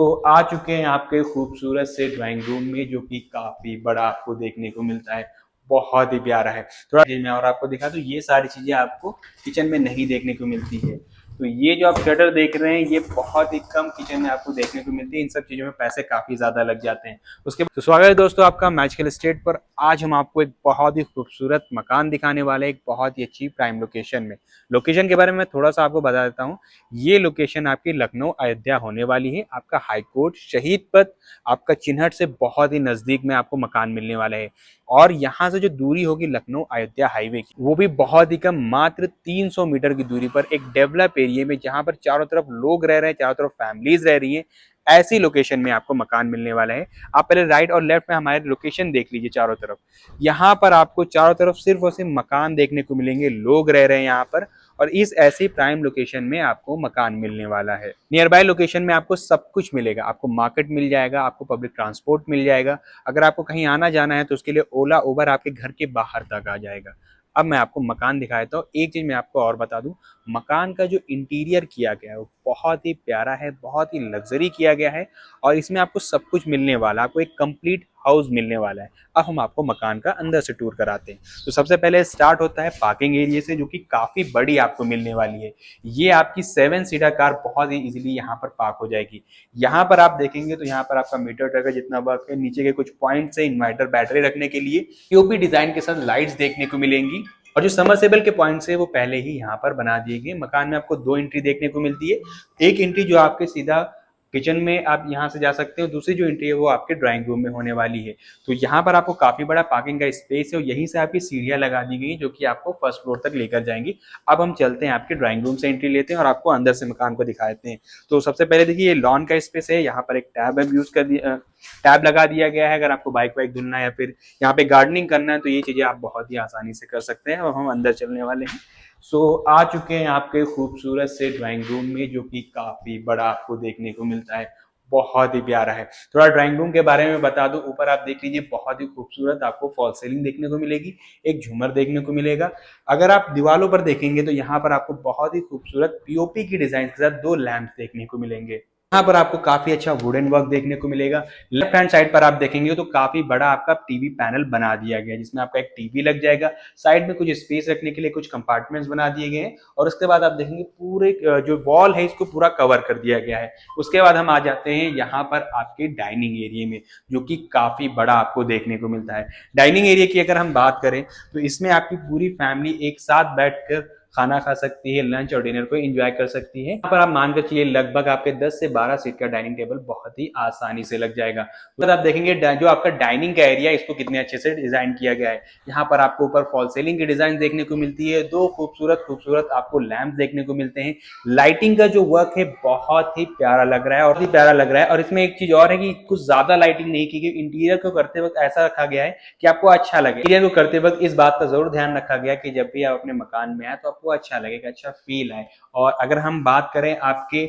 तो आ चुके हैं आपके खूबसूरत से ड्राइंग रूम में, जो कि काफी बड़ा आपको देखने को मिलता है। बहुत ही प्यारा है। थोड़ा मैं और आपको दिखा दूं, ये सारी चीजें आपको किचन में नहीं देखने को मिलती है। तो ये जो आप शटर देख रहे हैं, ये बहुत ही कम किचन में आपको देखने को मिलती है। इन सब चीजों में पैसे काफी ज्यादा लग जाते हैं। उसके तो स्वागत है दोस्तों आपका मैजिकल एस्टेट पर। आज हम आपको एक बहुत ही खूबसूरत मकान दिखाने वाले हैं, एक बहुत ही अच्छी प्राइम लोकेशन में। लोकेशन के बारे में थोड़ा सा आपको बता देता हूँ। ये लोकेशन आपकी लखनऊ अयोध्या होने वाली है। आपका हाई कोर्ट शहीद पथ आपका चिन्हट से बहुत ही नजदीक में आपको मकान मिलने वाला है। और यहाँ से जो दूरी होगी लखनऊ अयोध्या हाईवे की, वो भी बहुत ही कम, मात्र 300 मीटर की दूरी पर एक डेवलप एरिया में, जहां पर चारों तरफ लोग रह रहे हैं, चारों तरफ फैमिलीज रह रही हैं। ऐसी लोकेशन में आपको मकान मिलने वाला है। आप पहले राइट और लेफ्ट में हमारे लोकेशन देख लीजिए चारों तरफ। यहाँ पर आपको चारों तरफ सिर्फ और सिर्फ मकान देखने को मिलेंगे, लोग रह रहे हैं यहाँ पर। और इस ऐसी प्राइम लोकेशन में आपको मकान मिलने वाला है। नियर बाय लोकेशन में आपको सब कुछ मिलेगा। आपको मार्केट मिल जाएगा, आपको पब्लिक ट्रांसपोर्ट मिल जाएगा। अगर आपको कहीं आना जाना है तो उसके लिए ओला उबर आपके घर के बाहर तक आ जाएगा। अब मैं आपको मकान दिखाता हूँ। एक चीज मैं आपको और बता दूं, मकान का जो इंटीरियर किया गया है वो बहुत ही प्यारा है, बहुत ही लग्जरी किया गया है। और इसमें आपको सब कुछ मिलने वाला है, आपको एक कंप्लीट हाउस मिलने वाला है। अब हम आपको मकान का अंदर से टूर कराते हैं। तो सबसे पहले स्टार्ट होता है पार्किंग एरिया से, जो कि काफी बड़ी आपको मिलने वाली है। ये आपकी 7 सीटर कार बहुत ही इजीली यहाँ पर पार्क हो जाएगी। यहाँ पर आप देखेंगे तो यहाँ पर आपका मीटर ट्रक का जितना वर्क है, नीचे के कुछ पॉइंट से इन्वर्टर बैटरी रखने के लिए पीओपी डिजाइन के साथ लाइट्स देखने को मिलेंगी। और जो समरसेबल के पॉइंट्स है वो पहले ही यहाँ पर बना दिए गए। मकान में आपको 2 एंट्री देखने को मिलती है। एक एंट्री जो आपके सीधा किचन में आप यहाँ से जा सकते हो, दूसरी जो एंट्री है वो आपके ड्राइंग रूम में होने वाली है। तो यहाँ पर आपको काफी बड़ा पार्किंग का स्पेस है और यहीं से आपकी सीढ़ियां लगा दी गई जो कि आपको फर्स्ट फ्लोर तक लेकर जाएंगी। अब हम चलते हैं, आपके ड्राइंग रूम से एंट्री लेते हैं और आपको अंदर से मकान को दिखाते हैं। तो सबसे पहले देखिए, ये लॉन का स्पेस है। यहाँ पर एक टैब यूज कर दिया, टैब लगा दिया गया है। अगर आपको बाइक वाइक धुलना है या फिर यहाँ पे गार्डनिंग करना है तो ये चीजें आप बहुत ही आसानी से कर सकते हैं। और हम अंदर चलने वाले हैं। आ चुके हैं आपके खूबसूरत से ड्राइंग रूम में, जो कि काफी बड़ा आपको देखने को मिलता है। बहुत ही प्यारा है। थोड़ा ड्राइंग रूम के बारे में बता दूं, ऊपर आप देख लीजिए, बहुत ही खूबसूरत आपको फॉल सीलिंग देखने को मिलेगी, एक झूमर देखने को मिलेगा। अगर आप दीवारों पर देखेंगे तो यहाँ पर आपको बहुत ही खूबसूरत पीओपी की डिजाइन के साथ 2 लैंप देखने को मिलेंगे। यहाँ पर आपको काफी अच्छा वुडन वर्क देखने को मिलेगा। लेफ्ट हैंड साइड पर आप देखेंगे तो काफी बड़ा आपका टीवी पैनल बना दिया गया है, जिसमें आपका एक टीवी लग जाएगा। साइड में कुछ स्पेस रखने के लिए कुछ कंपार्टमेंट्स बना दिए गए हैं। और उसके बाद आप देखेंगे पूरे जो वॉल है इसको पूरा कवर कर दिया गया है। उसके बाद हम आ जाते हैं यहाँ पर आपके डाइनिंग एरिया में, जो कि काफी बड़ा आपको देखने को मिलता है। डाइनिंग एरिया की अगर हम बात करें तो इसमें आपकी पूरी फैमिली एक साथ बैठकर खाना खा सकती है, लंच और डिनर को एंजॉय कर सकती है। यहाँ पर आप मानकर चलिए लगभग आपके 10 से 12 सीट का डाइनिंग टेबल बहुत ही आसानी से लग जाएगा। तो आप देखेंगे जो आपका डाइनिंग का एरिया है इसको कितने अच्छे से डिजाइन किया गया है। यहाँ पर आपको ऊपर फॉल सीलिंग की डिजाइन देखने को मिलती है। 2 खूबसूरत खूबसूरत आपको लैंप देखने को मिलते हैं। लाइटिंग का जो वर्क है बहुत ही प्यारा लग रहा है, और ही प्यारा लग रहा है। और इसमें एक चीज और है कि कुछ ज्यादा लाइटिंग नहीं की गई। इंटीरियर को करते वक्त ऐसा रखा गया है कि आपको अच्छा लगे। इंटीरियर को करते वक्त इस बात का जरूर ध्यान रखा गया कि जब भी आप अपने मकान में आए तो आपको अच्छा लगेगा, अच्छा फील आए। और अगर हम बात करें आपके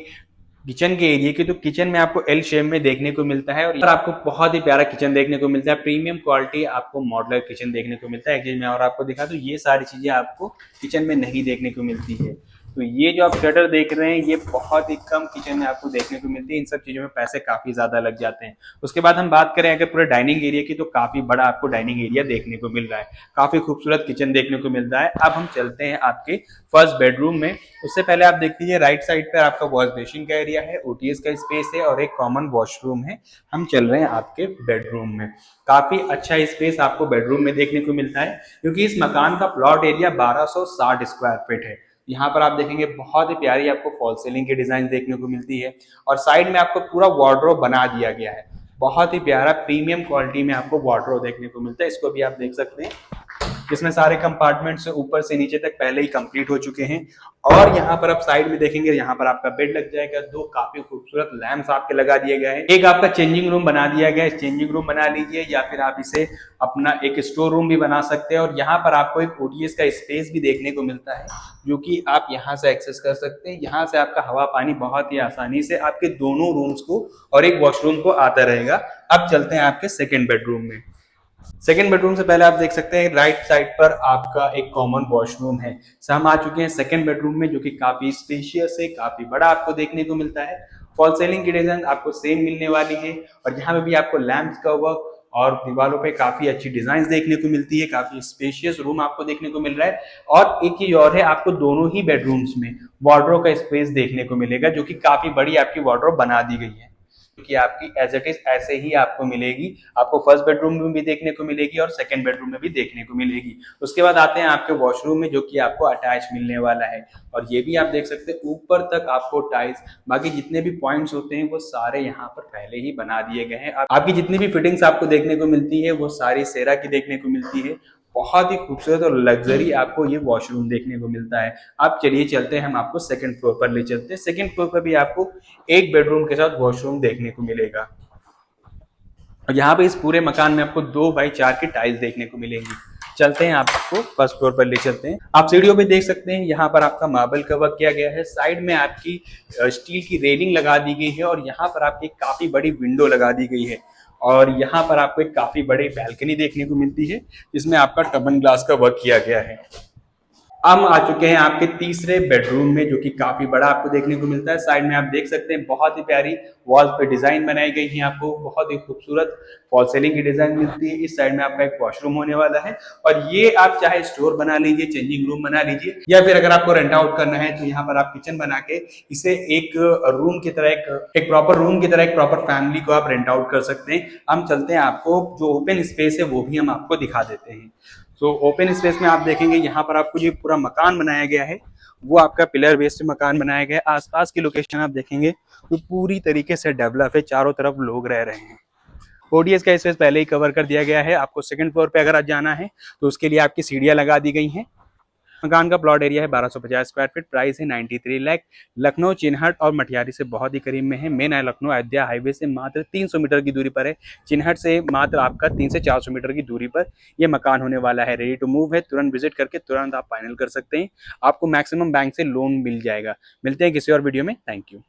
किचन के एरिया की, तो किचन में आपको एल शेप में देखने को मिलता है। और आपको बहुत ही प्यारा किचन देखने को मिलता है। प्रीमियम क्वालिटी आपको मॉडलर किचन देखने को मिलता है। एक चीज मैं और आपको दिखा दूं, ये सारी चीजें आपको किचन में नहीं देखने को मिलती है। तो ये जो आप शटर देख रहे हैं, ये बहुत ही कम किचन में आपको देखने को मिलती है। इन सब चीजों में पैसे काफी ज्यादा लग जाते हैं। उसके बाद हम बात करें अगर पूरे डाइनिंग एरिया की, तो काफी बड़ा आपको डाइनिंग एरिया देखने को मिल रहा है। काफी खूबसूरत किचन देखने को मिल रहा है। अब हम चलते हैं आपके फर्स्ट बेडरूम में। उससे पहले आप देख लीजिए, राइट साइड पर आपका वॉश बेसिन का एरिया है, ओटीएस का स्पेस है और एक कॉमन वॉशरूम है। हम चल रहे हैं आपके बेडरूम में। काफी अच्छा स्पेस आपको बेडरूम में देखने को मिलता है, क्योंकि इस मकान का प्लॉट एरिया 1260 स्क्वायर फीट है। यहाँ पर आप देखेंगे बहुत ही प्यारी आपको फॉल सीलिंग की डिजाइन देखने को मिलती है। और साइड में आपको पूरा वार्डरोब बना दिया गया है। बहुत ही प्यारा प्रीमियम क्वालिटी में आपको वार्डरोब देखने को मिलता है। इसको भी आप देख सकते हैं, इसमें सारे कंपार्टमेंट से ऊपर से नीचे तक पहले ही कंप्लीट हो चुके हैं। और यहाँ पर आप साइड में देखेंगे, यहाँ पर आपका बेड लग जाएगा। 2 काफी खूबसूरत लैंप्स आपके लगा दिए गए हैं। एक आपका चेंजिंग रूम बना दिया गया है, चेंजिंग रूम बना लीजिए, या फिर आप इसे अपना एक स्टोर रूम भी बना सकते हैं। और यहाँ पर आपको एक ओटीएस का स्पेस भी देखने को मिलता है, जो कि आप यहाँ से एक्सेस कर सकते हैं। यहाँ से आपका हवा पानी बहुत ही आसानी से आपके दोनों रूम्स को और एक वॉशरूम को आता रहेगा। अब चलते हैं आपके सेकेंड बेडरूम में। सेकेंड बेडरूम से पहले आप देख सकते हैं राइट साइड पर आपका एक कॉमन वॉशरूम है। हम आ चुके हैं सेकेंड बेडरूम में, जो कि काफी स्पेशियस है, काफी बड़ा आपको देखने को मिलता है। फॉल सीलिंग की डिजाइन आपको सेम मिलने वाली है और यहाँ पे भी आपको लैंप्स का वर्क और दीवारों पे काफी अच्छी डिजाइन देखने को मिलती है। काफी स्पेशियस रूम आपको देखने को मिल रहा है। और एक चीज और है, आपको दोनों ही बेडरूम्स में वार्डरोब का स्पेस देखने को मिलेगा, जो कि काफी बड़ी आपकी वार्डरोब बना दी गई है, कि आपकी एज इट इज ऐसे ही आपको मिलेगी। आपको फर्स्ट बेडरूम में भी देखने को मिलेगी और सेकंड बेडरूम में भी देखने को मिलेगी। उसके बाद आते हैं आपके वॉशरूम में, जो कि आपको अटैच मिलने वाला है। और ये भी आप देख सकते हैं ऊपर तक आपको टाइल्स, बाकी जितने भी पॉइंट्स होते हैं वो सारे यहाँ पर पहले ही बना दिए गए हैं। आपकी जितनी भी फिटिंग्स आपको देखने को मिलती है वो सारी सेरा की देखने को मिलती है। बहुत ही खूबसूरत और लग्जरी आपको ये वॉशरूम देखने को मिलता है। आप चलिए चलते हैं, हम आपको सेकंड फ्लोर पर ले चलते हैं। सेकंड फ्लोर पर भी आपको एक बेडरूम के साथ वॉशरूम देखने को मिलेगा। और यहाँ पे इस पूरे मकान में आपको 2x4 की टाइल्स देखने को मिलेंगी। चलते हैं, आपको फर्स्ट फ्लोर पर ले चलते हैं। आप सीढ़ियों पे देख सकते हैं, यहाँ पर आपका मार्बल का वर्क किया गया है। साइड में आपकी स्टील की रेलिंग लगा दी गई है और यहाँ पर आपकी काफी बड़ी विंडो लगा दी गई है। और यहाँ पर आपको एक काफी बड़ी बैल्कनी देखने को मिलती है, जिसमें आपका टबन ग्लास का वर्क किया गया है। हम आ चुके हैं आपके तीसरे बेडरूम में, जो कि काफी बड़ा आपको देखने को मिलता है। साइड में आप देख सकते हैं बहुत ही प्यारी वॉल पे डिजाइन बनाई गई है। आपको बहुत ही खूबसूरत फॉल सीलिंग की डिजाइन मिलती है। इस साइड में आपका एक वॉशरूम होने वाला है और ये आप चाहे स्टोर बना लीजिए, चेंजिंग रूम बना लीजिए, या फिर अगर आपको रेंट आउट करना है तो यहाँ पर आप किचन बना के इसे एक रूम की तरह, एक प्रॉपर रूम की तरह, एक प्रॉपर फैमिली को आप रेंट आउट कर सकते हैं। हम चलते हैं, आपको जो ओपन स्पेस है वो भी हम आपको दिखा देते हैं। तो ओपन स्पेस में आप देखेंगे यहाँ पर आपको जो पूरा मकान बनाया गया है वो आपका पिलर बेस से मकान बनाया गया है। आसपास की लोकेशन आप देखेंगे तो पूरी तरीके से डेवलप है, चारों तरफ लोग रह रहे हैं। ओडीएस का स्पेस पहले ही कवर कर दिया गया है। आपको सेकंड फ्लोर पे अगर आज जाना है तो उसके लिए आपकी सीढ़ियां लगा दी गई हैं। मकान का प्लॉट एरिया है 1250 स्क्वायर फीट, प्राइस है 93 लाख। लखनऊ, चिन्हट और मटियारी से बहुत ही करीब में है। मेन है लखनऊ अयोध्या हाईवे से मात्र 300 मीटर की दूरी पर है। चिन्हट से मात्र आपका 300 से 400 मीटर की दूरी पर यह मकान होने वाला है। रेडी टू मूव है, तुरंत विजिट करके तुरंत आप फाइनल कर सकते हैं। आपको मैक्सिमम बैंक से लोन मिल जाएगा। मिलते हैं किसी और वीडियो में। Thank you.